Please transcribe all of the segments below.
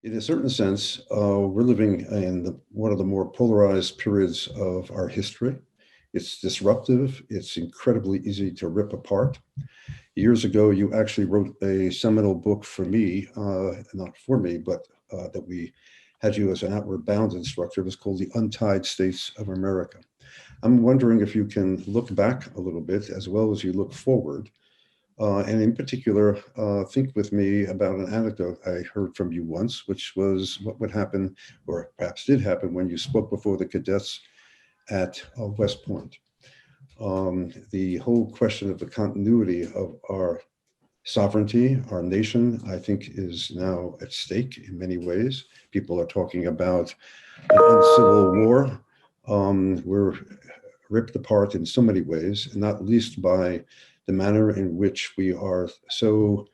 In a certain sense, we're living in one of the more polarized periods of our history. It's disruptive. It's incredibly easy to rip apart. Years ago, you actually wrote a seminal book for me, not for me, but that we had you as an outward bound instructor. It was called The Untied States of America. I'm wondering if you can look back a little bit as well as you look forward. And in particular, think with me about an anecdote I heard from you once, which was what would happen, or perhaps did happen, when you spoke before the cadets at West Point. The whole question of the continuity of our sovereignty, our nation, I think is now at stake in many ways. People are talking about an civil war. We're ripped apart in so many ways, not least by the manner in which we are so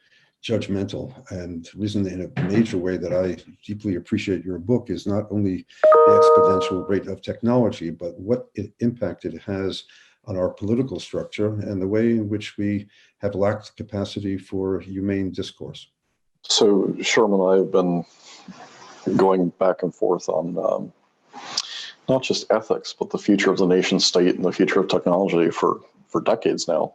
judgmental. And the reason in a major way that I deeply appreciate your book is not only the exponential rate of technology, but what impact it has on our political structure and the way in which we have lacked capacity for humane discourse. So Sherman and I have been going back and forth on not just ethics, but the future of the nation state and the future of technology for decades now.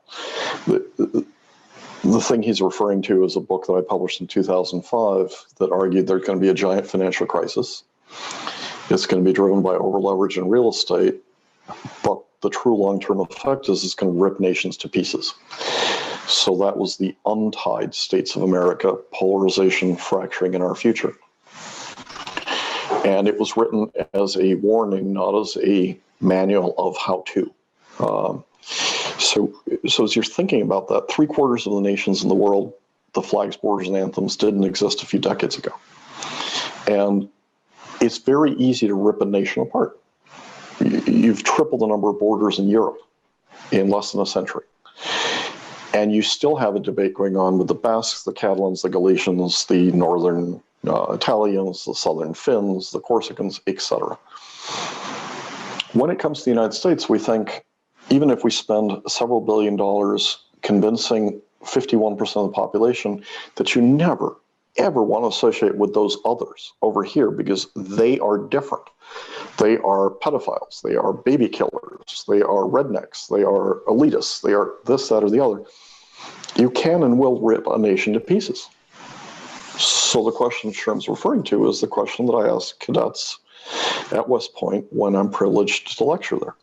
The thing he's referring to is a book that I published in 2005 that argued there's going to be a giant financial crisis. It's going to be driven by over-leverage in real estate, but the true long-term effect is it's going to rip nations to pieces. So that was the Untied States of America, Polarization, Fracturing in Our Future. And it was written as a warning, not as a manual of how to. So as you're thinking about that, 3/4 of the nations in the world, the flags, borders, and anthems didn't exist a few decades ago. And it's very easy to rip a nation apart. You've tripled the number of borders in Europe in less than a century. And you still have a debate going on with the Basques, the Catalans, the Galicians, the northern Italians, the southern Finns, the Corsicans, etc. When it comes to the United States, we think, even if we spend several $billion convincing 51% of the population that you never, ever want to associate with those others over here because they are different. They are pedophiles. They are baby killers. They are rednecks. They are elitists. They are this, that, or the other. You can and will rip a nation to pieces. So the question Sherm's referring to is the question that I ask cadets at West Point when I'm privileged to lecture there.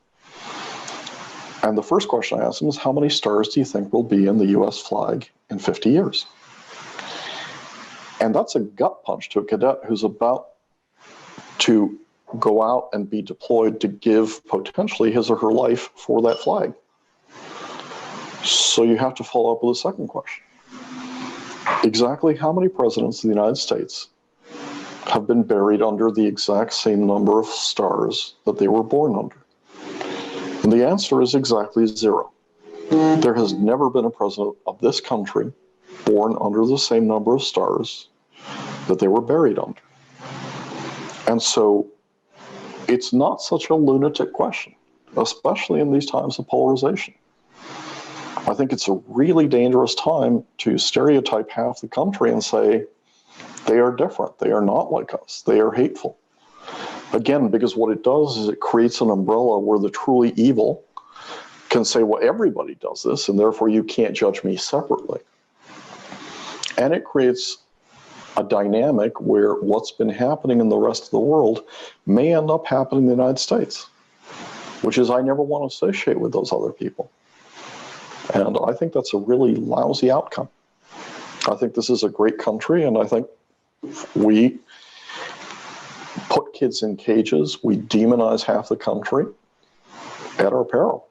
And the first question I ask them is, how many stars do you think will be in the US flag in 50 years? And that's a gut punch to a cadet who's about to go out and be deployed to give potentially his or her life for that flag. So you have to follow up with a second question. Exactly how many presidents of the United States have been buried under the exact same number of stars that they were born under? And the answer is exactly 0. There has never been a president of this country born under the same number of stars that they were buried under. And so it's not such a lunatic question, especially in these times of polarization. I think it's a really dangerous time to stereotype half the country and say, they are different, they are not like us, they are hateful. Again, because what it does is it creates an umbrella where the truly evil can say, well, everybody does this, and therefore you can't judge me separately. And it creates a dynamic where what's been happening in the rest of the world may end up happening in the United States, which is I never want to associate with those other people. And I think that's a really lousy outcome. I think this is a great country, and I think we put kids in cages, we demonize half the country at our peril.